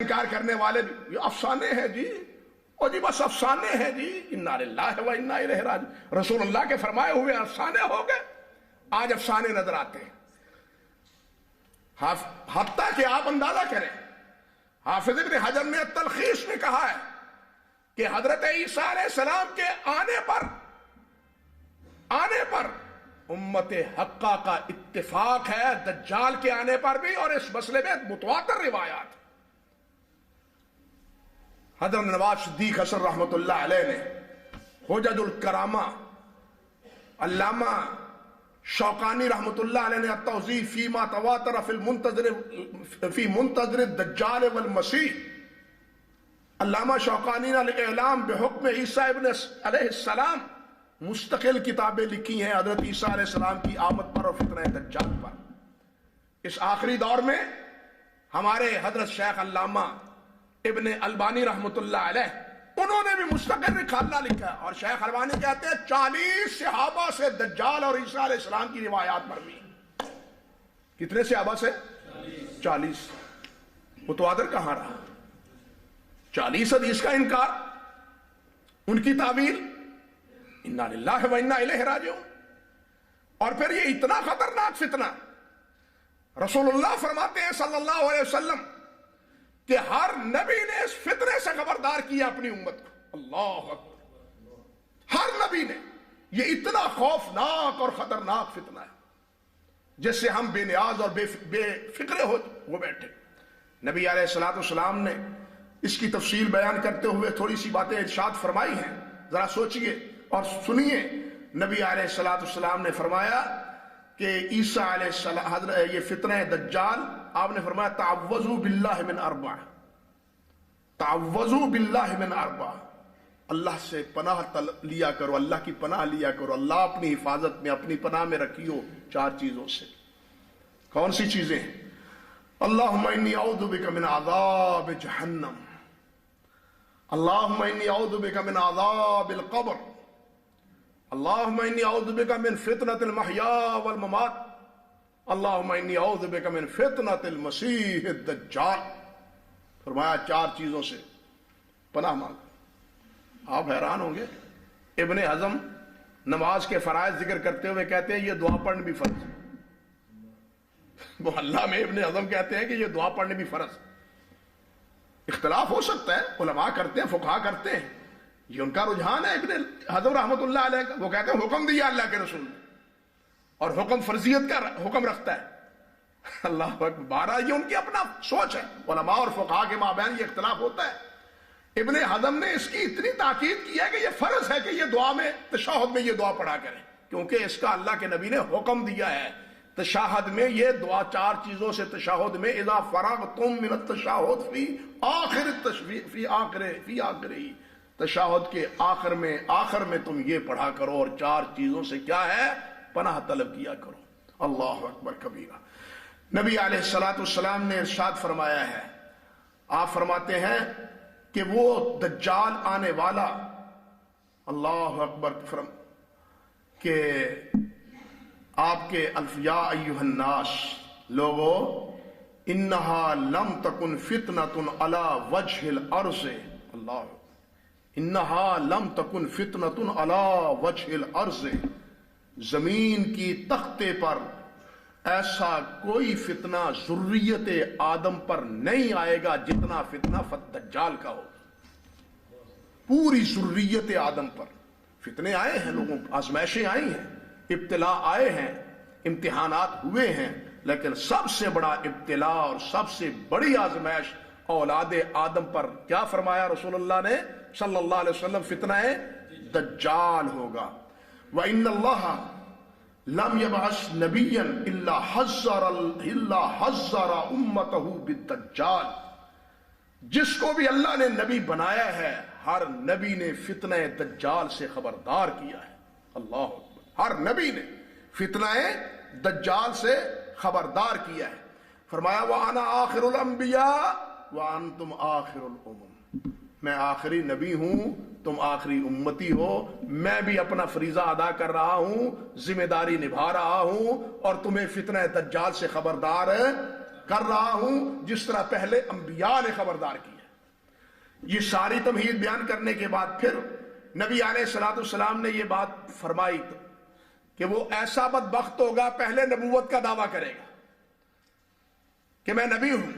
انکار کرنے والے بھی یہ افسانے ہیں جی، اور جی بس افسانے ہیں جی، انا للہ و انا الیہ راجعون، رسول اللہ کے فرمائے ہوئے افسانے ہو گئے، آج افسانے نظر آتے ہیں۔ حتیٰ کہ آپ اندازہ کریں، حافظ ابن حجر نے التلخیص میں کہا ہے کہ حضرت عیسیٰ علیہ السلام کے آنے پر امت حقہ کا اتفاق ہے، دجال کے آنے پر بھی، اور اس مسئلے میں متواتر روایات۔ حضرت نواز صدیق حسن رحمۃ اللہ علیہ نے حجج الکرامہ، علامہ شوقانی رحمۃ اللہ علیہ نے التوضیح فیما تواتر فی منتظر الدجال والمسیح، علامہ شوقانی نے الاعلام بحکم عیسیٰ ابن علیہ السلام مستقل کتابیں لکھی ہیں حضرت عیسیٰ علیہ السلام کی آمد پر اور فتنہ دجال پر۔ اس آخری دور میں ہمارے حضرت شیخ علامہ ابن البانی رحمۃ اللہ علیہ، انہوں نے بھی مستقل رسالہ لکھا، اور شیخ البانی کہتے ہیں 40 صحابہ سے دجال اور عیسیٰ علیہ السلام کی روایات مروی۔ کتنے صحابہ سے؟ 40۔ متواتر کہاں رہا؟ 40 حدیث کا انکار، ان کی تعویل، انا للہ و انا الیہ راجعون۔ اور پھر یہ اتنا خطرناک فتنہ، رسول اللہ فرماتے ہیں صلی اللہ علیہ وسلم کہ ہر نبی نے اس فتنے سے خبردار کیا اپنی امت کو۔ اللہ اکبر، ہر نبی نے۔ یہ اتنا خوفناک اور خطرناک فتنہ ہے جس سے ہم بے نیاز اور بے فکرے ہو بیٹھے۔ نبی علیہ السلام نے اس کی تفصیل بیان کرتے ہوئے تھوڑی سی باتیں ارشاد فرمائی ہیں، ذرا سوچئے اور سنیے۔ نبی علیہ السلام نے فرمایا کہ عیسیٰ علیہ السلام، یہ فتنہ دجال، آپ نے فرمایا تعوذوا باللہ من اربع، تعوذوا باللہ من اربع، اللہ سے پناہ لیا کرو، اللہ کی پناہ لیا کرو، اللہ اپنی حفاظت میں، اپنی پناہ میں رکھیو 4 چیزوں سے۔ کون سی چیزیں ہیں؟ اللہم انی اعوذ بک من عذاب جہنم، اللہم انی اعوذ بک من عذاب القبر، اللہم انی اعوذ بک من فتنة المحیا والممات، اللہم انی اعوذ بک من فتنة المسیح الدجال۔ فرمایا 4 چیزوں سے پناہ مانگ۔ آپ حیران ہوں گے، ابن حزم نماز کے فرائض ذکر کرتے ہوئے کہتے ہیں یہ دعا پڑھنا بھی فرض ہے۔ محلہ میں ابن حزم کہتے ہیں کہ یہ دعا پڑھنا بھی فرض ہے۔ اختلاف ہو سکتا ہے، علماء کرتے ہیں، فقہاء کرتے ہیں، یہ ان کا رجحان ہے ابن حزم رحمۃ اللہ علیہ کا۔ وہ کہتے ہیں حکم دیا اللہ کے رسول نے، اور حکم فرضیت کا حکم رکھتا ہے۔ اللہ اکبر، 12 یہ ان کی اپنا سوچ ہے، علماء اور فقہاء کے مابین یہ اختلاف ہوتا ہے۔ ابن حزم نے اس کی اتنی تاکید کی ہے کہ یہ فرض ہے کہ یہ دعا میں، تشہد میں یہ دعا پڑھا کریں، کیونکہ اس کا اللہ کے نبی نے حکم دیا ہے۔ تشہد میں یہ دعا 4 چیزوں سے، تشہد میں اذا فرغتم من التشہد فی آخر تشہد کے آخر میں تم یہ پڑھا کرو، اور 4 چیزوں سے کیا ہے؟ پناہ طلب کیا کرو۔ اللہ اکبر کبیرہ۔ نبی علیہ السلام نے ارشاد فرمایا ہے، آپ فرماتے ہیں کہ وہ دجال آنے والا، اللہ اکبر، کہ آپ کے یا ایھا الناس، لوگو انہا لم تکن فتنۃ علی وجہ الارض، اللہ، انہا لم تکن فتنۃ علی وجہ الارض، زمین کی تختے پر ایسا کوئی فتنہ ذریت آدم پر نہیں آئے گا جتنا فتنہ دجال کا ہو۔ پوری ذریت آدم پر فتنے آئے ہیں، لوگوں آزمائشیں آئی ہیں، ابتلا آئے ہیں، امتحانات ہوئے ہیں، لیکن سب سے بڑا ابتلا اور سب سے بڑی آزمائش اولاد آدم پر کیا فرمایا رسول اللہ نے صلی اللہ علیہ وسلم؟ فتنہ دجال ہوگا۔ وَإِنَّ اللَّهَ لم يبعث نبیا الا حذر امته بالدجال، جس کو بھی اللہ نے نبی بنایا ہے، ہر نبی نے فتنہ دجال سے خبردار کیا ہے۔ اللہ اکبر، ہر نبی نے فتنہ دجال سے خبردار کیا ہے۔ فرمایا وَأَنَا آخِرُ الْأَنْبِيَاءِ وَأَنْتُمْ آخِرُ الْأُمَمِ، میں آخری نبی ہوں، تم آخری امتی ہو، میں بھی اپنا فریضہ ادا کر رہا ہوں، ذمہ داری نبھا رہا ہوں، اور تمہیں فتنہ دجال سے خبردار کر رہا ہوں جس طرح پہلے انبیاء نے خبردار کی ہے۔ یہ ساری تمہید بیان کرنے کے بعد پھر نبی علیہ الصلوۃ والسلام نے یہ بات فرمائی کہ وہ ایسا بدبخت ہوگا، پہلے نبوت کا دعویٰ کرے گا کہ میں نبی ہوں،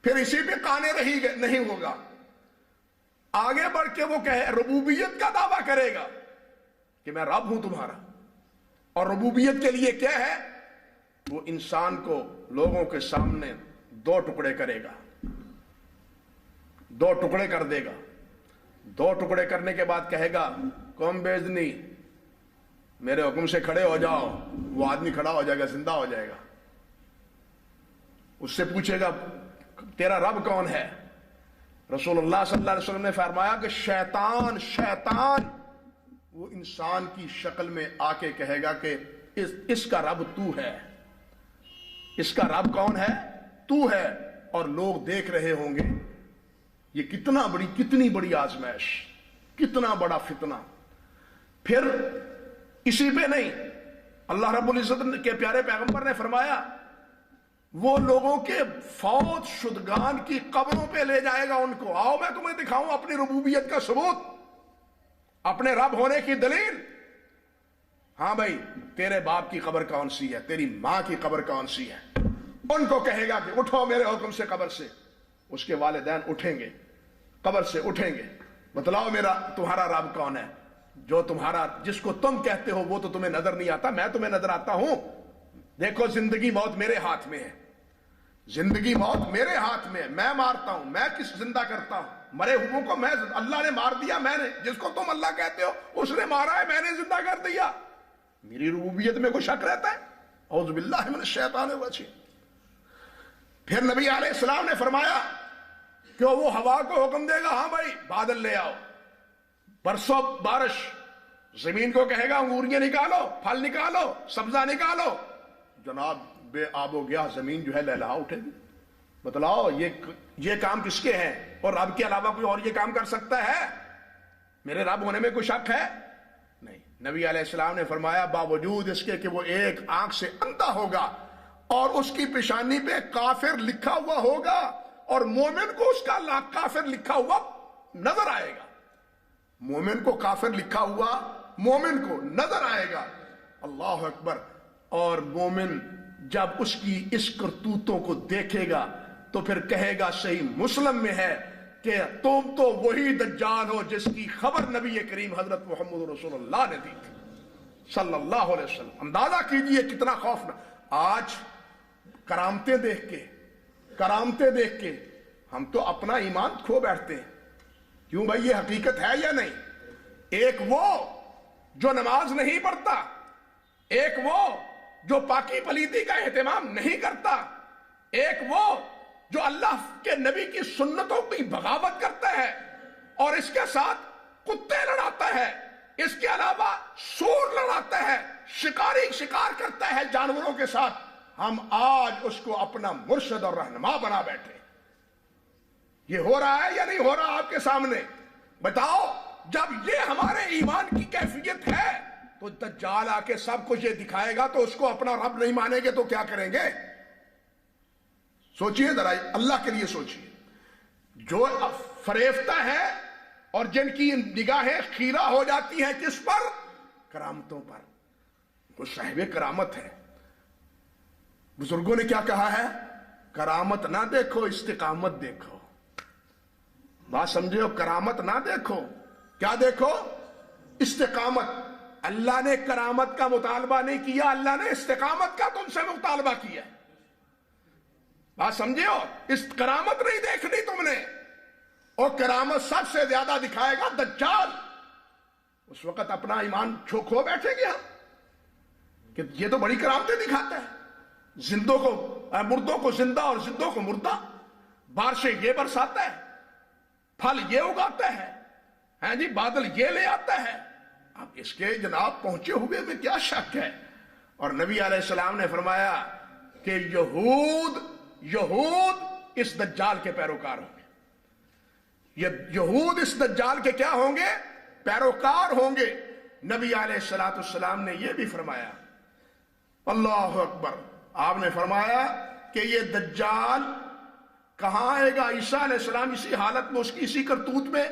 پھر اسی پہ قانے نہیں ہوگا، آگے بڑھ کے وہ کہے ربوبیت کا دعویٰ کرے گا کہ میں رب ہوں تمہارا۔ اور ربوبیت کے لیے کیا ہے؟ وہ انسان کو لوگوں کے سامنے دو ٹکڑے کرے گا، دو ٹکڑے کر دے گا۔ دو ٹکڑے کرنے کے بعد کہے گا قوم بیزنی میرے حکم سے کھڑے ہو جاؤ، وہ آدمی کھڑا ہو جائے گا، زندہ ہو جائے گا۔ اس سے پوچھے گا تیرا رب کون ہے؟ رسول اللہ صلی اللہ علیہ وسلم نے فرمایا کہ شیطان وہ انسان کی شکل میں آ کے کہے گا کہ اس کا رب تو ہے، اس کا رب کون ہے؟ تو ہے۔ اور لوگ دیکھ رہے ہوں گے یہ کتنی بڑی آزمائش، کتنا بڑا فتنہ۔ پھر اسی پہ نہیں، اللہ رب العزت کے پیارے پیغمبر نے فرمایا وہ لوگوں کے فوت شدگان کی قبروں پہ لے جائے گا ان کو، آؤ میں تمہیں دکھاؤں اپنی ربوبیت کا ثبوت، اپنے رب ہونے کی دلیل۔ ہاں بھائی تیرے باپ کی قبر کون سی ہے، تیری ماں کی قبر کون سی ہے؟ ان کو کہے گا کہ اٹھو میرے حکم سے قبر سے۔ اس کے والدین اٹھیں گے، قبر سے اٹھیں گے، بتلاؤ تمہارا رب کون ہے؟ جس کو تم کہتے ہو وہ تو تمہیں نظر نہیں آتا، میں تمہیں نظر آتا ہوں۔ دیکھو زندگی موت میرے ہاتھ میں ہے، زندگی موت میرے ہاتھ میں ہے، میں مارتا ہوں، میں کس زندہ کرتا ہوں، مرے ہوئوں کو میں، اللہ نے مار دیا، میں نے، جس کو تم اللہ کہتے ہو اس نے مارا ہے، میں نے زندہ کر دیا۔ میری ربوبیت میں کوئی شک رہتا ہے؟ اعوذ باللہ من الشیطان الرجیم۔ پھر نبی علیہ السلام نے فرمایا کہ وہ ہوا کو حکم دے گا ہاں بھائی بادل لے آؤ، برسو بارش، زمین کو کہے گا انگوریاں نکالو، پھل نکالو، سبزہ نکالو، جناب بے آب و گیا زمین جو ہے لہلہا اٹھے گی۔ بتلاؤ یہ کام کس کے ہیں؟ اور رب کے علاوہ کوئی اور یہ کام کر سکتا ہے؟ میرے رب ہونے میں کوئی شک ہے؟ نہیں۔ نبی علیہ السلام نے فرمایا باوجود اس کے کہ وہ ایک آنکھ سے اندھا ہوگا اور اس کی پیشانی پہ کافر لکھا ہوا ہوگا اور مومن کو اس کا کافر لکھا ہوا نظر آئے گا، مومن کو کافر لکھا ہوا مومن کو نظر آئے گا۔ اللہ اکبر۔ اور مومن جب اس کی اس کرتوتوں کو دیکھے گا تو پھر کہے گا، صحیح مسلم میں ہے کہ تم تو وہی دجال ہو جس کی خبر نبی کریم حضرت محمد رسول اللہ نے دی تھی صلی اللہ علیہ وسلم۔ اندازہ کیجئے کتنا خوفناک۔ آج کرامتیں دیکھ کے ہم تو اپنا ایمان کھو بیٹھتے ہیں۔ کیوں بھائی یہ حقیقت ہے یا نہیں؟ ایک وہ جو نماز نہیں پڑھتا، ایک وہ جو پاکی پلیتی کا اہتمام نہیں کرتا، ایک وہ جو اللہ کے نبی کی سنتوں کی بغاوت کرتا ہے اور اس کے ساتھ کتے لڑاتا ہے، اس کے علاوہ سور لڑاتا ہے، شکار کرتا ہے جانوروں کے ساتھ، ہم آج اس کو اپنا مرشد اور رہنما بنا بیٹھے۔ یہ ہو رہا ہے یا نہیں ہو رہا آپ کے سامنے؟ بتاؤ۔ جب یہ ہمارے ایمان کی کیفیت ہے تو دجال آ کے سب کچھ یہ دکھائے گا تو اس کو اپنا رب نہیں مانیں گے تو کیا کریں گے؟ سوچئے ذرا، اللہ کے لیے سوچئے۔ جو فریفتہ ہے اور جن کی نگاہیں خیرہ ہو جاتی ہیں کس پر؟ کرامتوں پر، وہ صاحب کرامت ہے۔ بزرگوں نے کیا کہا ہے؟ کرامت نہ دیکھو، استقامت دیکھو۔ بات سمجھے ہو؟ کرامت نہ دیکھو، کیا دیکھو؟ استقامت۔ اللہ نے کرامت کا مطالبہ نہیں کیا، اللہ نے استقامت کا تم سے مطالبہ کیا۔ بات سمجھے ہو؟ اس کرامت نہیں دیکھنی تم نے، اور کرامت سب سے زیادہ دکھائے گا دجال۔ اس وقت اپنا ایمان کھو بیٹھے گے ہم کہ یہ تو بڑی کرامتیں دکھاتا ہے، زندوں کو مردوں کو زندہ اور زندوں کو مردہ، بارشیں یہ برساتا ہے، پھل یہ اگاتا ہے، ہاں جی بادل یہ لے آتا ہے۔ اب اس کے جناب پہنچے ہوئے میں کیا شک ہے؟ اور نبی علیہ السلام نے فرمایا کہ یہود اس دجال کے پیروکار ہوں گے، یہود اس دجال کے کیا ہوں گے؟ پیروکار ہوں گے۔ نبی علیہ السلام نے یہ بھی فرمایا، اللہ اکبر، آپ نے فرمایا کہ یہ دجال کہاں آئے گا، عیسیٰ علیہ السلام اسی حالت میں، اس کی اسی کرتوت میں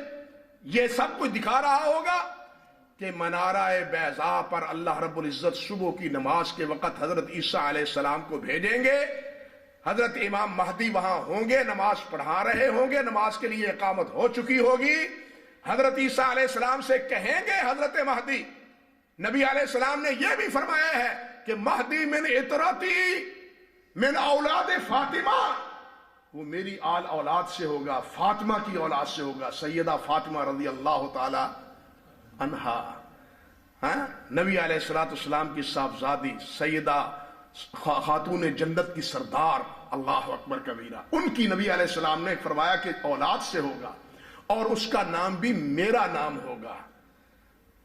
یہ سب کچھ دکھا رہا ہوگا کہ منارہ بیضاء پر اللہ رب العزت صبح کی نماز کے وقت حضرت عیسیٰ علیہ السلام کو بھیجیں گے، حضرت امام مہدی وہاں ہوں گے، نماز پڑھا رہے ہوں گے، نماز کے لیے اقامت ہو چکی ہوگی، حضرت عیسیٰ علیہ السلام سے کہیں گے حضرت مہدی، نبی علیہ السلام نے یہ بھی فرمایا ہے کہ مہدی من اطرتی من اولاد فاطمہ، وہ میری آل اولاد سے ہوگا، فاطمہ کی اولاد سے ہوگا، سیدہ فاطمہ رضی اللہ تعالی عنہا، نبی علیہ السلام کی صاحبزادی، سیدہ خاتون جنت کی سردار، اللہ اکبر کبیرہ، ان کی نبی علیہ السلام نے فرمایا کہ اولاد سے ہوگا اور اس کا نام بھی میرا نام ہوگا۔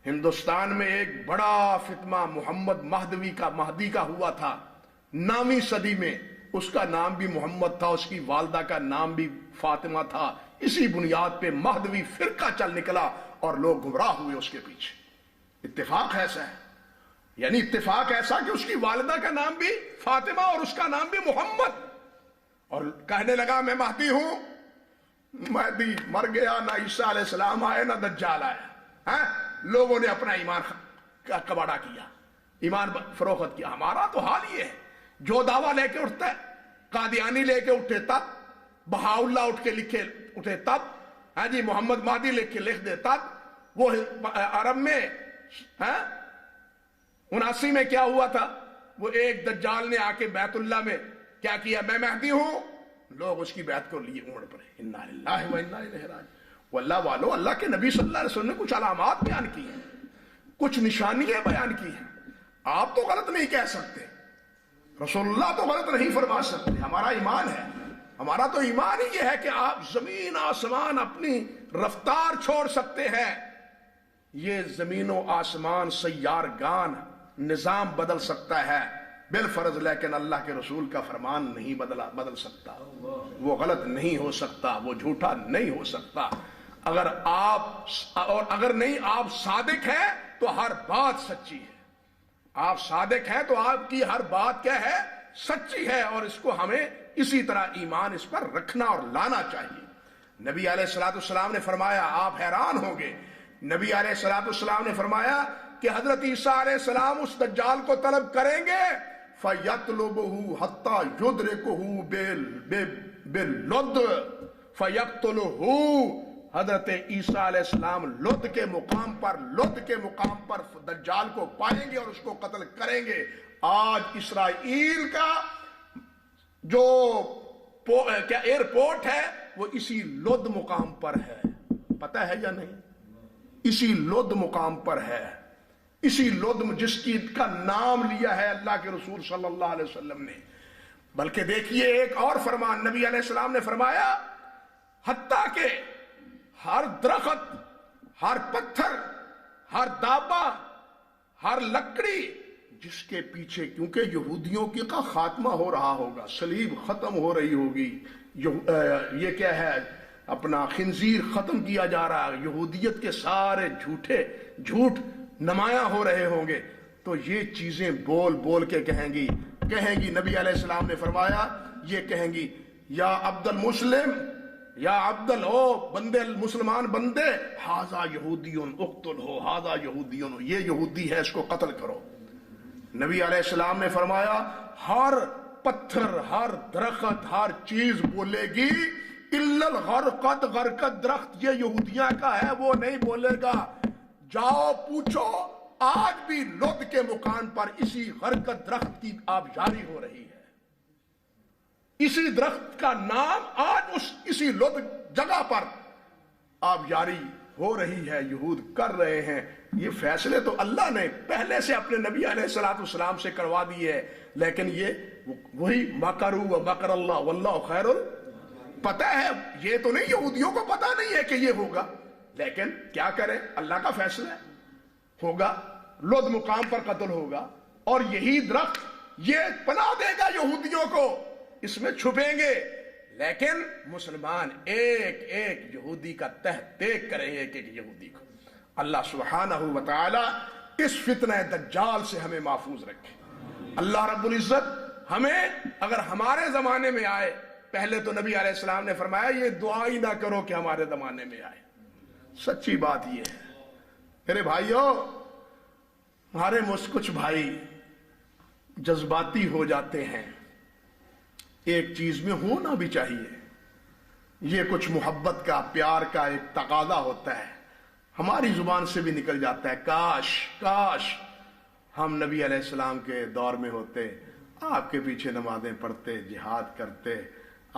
ہندوستان میں ایک بڑا فتنہ محمد مہدی کا ہوا تھا 9ویں صدی میں، اس کا نام بھی محمد تھا، اس کی والدہ کا نام بھی فاطمہ تھا، اسی بنیاد پہ مہدوی فرقہ چل نکلا اور لوگ گمراہ ہوئے اس کے پیچھے۔ اتفاق ایسا ہے، یعنی اتفاق ایسا کہ اس کی والدہ کا نام بھی فاطمہ اور اس کا نام بھی محمد، اور کہنے لگا میں مہدی ہوں، مہدی مر گیا، نہ عیسیٰ علیہ السلام آئے نہ دجال آیا، لوگوں نے اپنا ایمان کا کباڑا کیا، ایمان فروخت کیا۔ ہمارا تو حال یہ ہے، جو دعویٰ لے کے اٹھتا ہے، قادیانی لے کے اٹھے تب، بہاؤلہ اٹھ کے لکھے اٹھے تب، محمد مہدی لکھ دے تب، وہ عرب میں 79 میں کیا ہوا تھا، وہ ایک دجال نے آ کے بیت اللہ میں کیا کیا، میں مہدی ہوں، لوگ اس کی بیعت کو لیے اڑ پڑے، انا للہ و انا الیہ راجعون۔ واللہ والو، اللہ کے نبی صلی اللہ علیہ وسلم نے کچھ علامات بیان کی ہیں، کچھ نشانیاں بیان کی ہیں، آپ تو غلط نہیں کہہ سکتے، رسول اللہ تو غلط نہیں فرما سکتے، ہمارا ایمان ہے، ہمارا تو ایمان ہی یہ ہے کہ آپ زمین آسمان اپنی رفتار چھوڑ سکتے ہیں، یہ زمین و آسمان سیارگان نظام بدل سکتا ہے بالفرض، لیکن اللہ کے رسول کا فرمان نہیں بدل سکتا، وہ غلط نہیں ہو سکتا، وہ جھوٹا نہیں ہو سکتا۔ اگر آپ صادق ہیں تو ہر بات سچی ہے، آپ صادق ہیں تو آپ کی ہر بات کیا ہے، سچی ہے، اور اس کو ہمیں اسی طرح ایمان اس پر رکھنا اور لانا چاہیے۔ نبی علیہ السلام نے فرمایا، آپ حیران ہوں گے، نبی علیہ السلام نے فرمایا کہ حضرت عیسیٰ علیہ السلام اس دجال کو طلب کریں گے، فَيَطْلُبُهُ حَتَّى يُدْرِكُهُ بِاللُّدِّ فَيَقْتُلُهُ، حضرت عیسیٰ علیہ السلام لد کے مقام پر دجال کو پائیں گے اور اس کو قتل کریں گے۔ آج اسرائیل کا جو ایئرپورٹ ہے وہ اسی لد مقام پر ہے، پتہ ہے یا نہیں؟ اسی لد مقام پر ہے، اسی لد جس کی کا نام لیا ہے اللہ کے رسول صلی اللہ علیہ وسلم نے۔ بلکہ دیکھیے ایک اور فرمان نبی علیہ السلام نے فرمایا، حتیٰ کہ ہر درخت، ہر پتھر، ہر دابا، ہر لکڑی جس کے پیچھے، کیونکہ یہودیوں کی کا خاتمہ ہو رہا ہوگا، صلیب ختم ہو رہی ہوگی، یہ کیا ہے، اپنا خنزیر ختم کیا جا رہا ہے، یہودیت کے سارے جھوٹ نمایاں ہو رہے ہوں گے، تو یہ چیزیں بول کے کہیں گی، نبی علیہ السلام نے فرمایا، یہ کہیں گی، یا عبد المسلم، یا او بندے مسلمان بندے، ہاذا یہودیون اقتل ہو، ہاذا یہودیون ہو، یہ یہودی ہے، اس کو قتل کرو۔ نبی علیہ السلام نے فرمایا، ہر پتھر، ہر درخت، ہر چیز بولے گی، الا الغرقد، غرقد درخت یہ یہودیاں کا ہے، وہ نہیں بولے گا۔ جاؤ پوچھو، آج بھی لد کے مقام پر اسی غرقد درخت کی آبیاری ہو رہی ہے، اسی درخت کا نام آج اسی لد جگہ پر آبیاری ہو رہی ہے، یہود کر رہے ہیں۔ یہ فیصلے تو اللہ نے پہلے سے اپنے نبی علیہ السلام سے کروا دیے ہے، لیکن یہ وہی مکروا مکر اللہ واللہ خیر، پتہ ہے، یہ تو نہیں، یہودیوں کو پتہ نہیں ہے کہ یہ ہوگا، لیکن کیا کریں، اللہ کا فیصلہ ہوگا، لد مقام پر قتل ہوگا، اور یہی درخت یہ پناہ دے گا یہودیوں کو، اس میں چھپیں گے، لیکن مسلمان ایک ایک یہودی کا تحقیق کریں، ایک ایک یہودی کو۔ اللہ سبحانہ و تعالی اس فتنہ دجال سے ہمیں محفوظ رکھے۔ اللہ رب العزت ہمیں اگر ہمارے زمانے میں آئے، پہلے تو نبی علیہ السلام نے فرمایا یہ دعا ہی نہ کرو کہ ہمارے زمانے میں آئے۔ سچی بات یہ ہے میرے بھائیوں، ہمارے کچھ بھائی جذباتی ہو جاتے ہیں، ایک چیز میں ہونا بھی چاہیے، یہ کچھ محبت کا، پیار کا ایک تقاضا ہوتا ہے، ہماری زبان سے بھی نکل جاتا ہے، کاش ہم نبی علیہ السلام کے دور میں ہوتے، آپ کے پیچھے نمازیں پڑھتے، جہاد کرتے،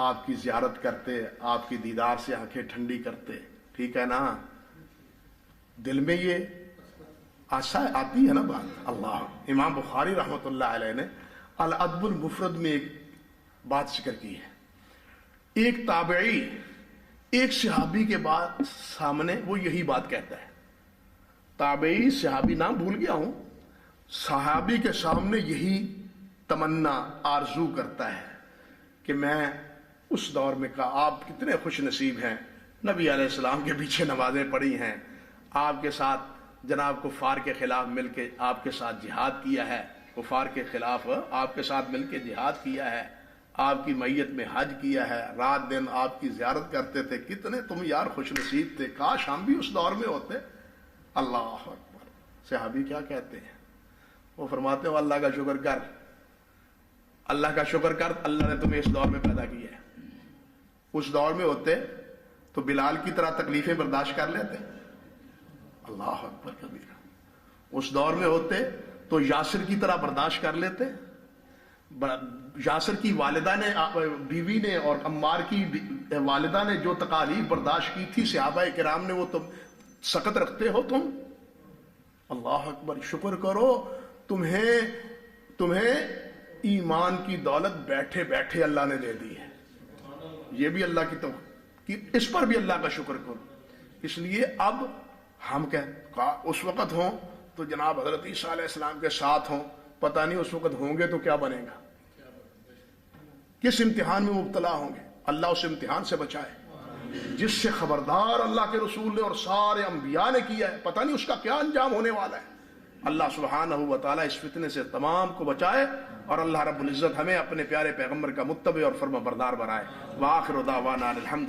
آپ کی زیارت کرتے، آپ کی دیدار سے آنکھیں ٹھنڈی کرتے، ٹھیک ہے نا؟ دل میں یہ آتی ہے نا بات۔ اللہ امام بخاری رحمۃ اللہ علیہ نے الادب المفرد میں ایک بات ذکر کی ہے، ایک تابعی ایک صحابی کے بعد سامنے وہ یہی بات کہتا ہے، تابعی صحابی نام بھول گیا ہوں، صحابی کے سامنے یہی تمنا آرزو کرتا ہے کہ میں اس دور میں کہا آپ کتنے خوش نصیب ہیں، نبی علیہ السلام کے پیچھے نمازیں پڑھی ہیں، آپ کے ساتھ جناب کفار کے خلاف مل کے آپ کے ساتھ جہاد کیا ہے، کفار کے خلاف آپ کے ساتھ مل کے جہاد کیا ہے، آپ کی میت میں حج کیا ہے، رات دن آپ کی زیارت کرتے تھے، کتنے تم یار خوش نصیب تھے، کاش ہم بھی اس دور میں ہوتے۔ اللہ اکبر۔ صحابی کیا کہتے ہیں؟ وہ فرماتے ہو اللہ کا شکر کر، اللہ کا شکر کر، اللہ نے تمہیں اس دور میں پیدا کیا ہے۔ اس دور میں ہوتے تو بلال کی طرح تکلیفیں برداشت کر لیتے، اللہ اکبر کبیرہ۔ اس دور میں ہوتے تو یاسر کی طرح برداشت کر لیتے، یاسر کی والدہ نے، بیوی نے اور عمار کی والدہ نے جو تکالیف برداشت کی تھی صحابہ کرام نے، وہ تم سخت رکھتے ہو تم؟ اللہ اکبر۔ شکر کرو تمہیں ایمان کی دولت بیٹھے بیٹھے اللہ نے دے دی ہے، یہ بھی اللہ کی توفیق، اس پر بھی اللہ کا شکر کرو۔ اس لیے اب ہم اس وقت ہوں تو جناب حضرت عیسیٰ علیہ السلام کے ساتھ ہوں، پتہ نہیں اس وقت ہوں گے تو کیا بنے گا، کس امتحان میں مبتلا ہوں گے۔ اللہ اس امتحان سے بچائے جس سے خبردار اللہ کے رسول نے اور سارے انبیاء نے کیا ہے، پتہ نہیں اس کا کیا انجام ہونے والا ہے۔ اللہ سبحانہ و تعالیٰ اس فتنے سے تمام کو بچائے، اور اللہ رب العزت ہمیں اپنے پیارے پیغمبر کا متبع اور فرما بردار بنائے۔ وآخر دعوانا الحمد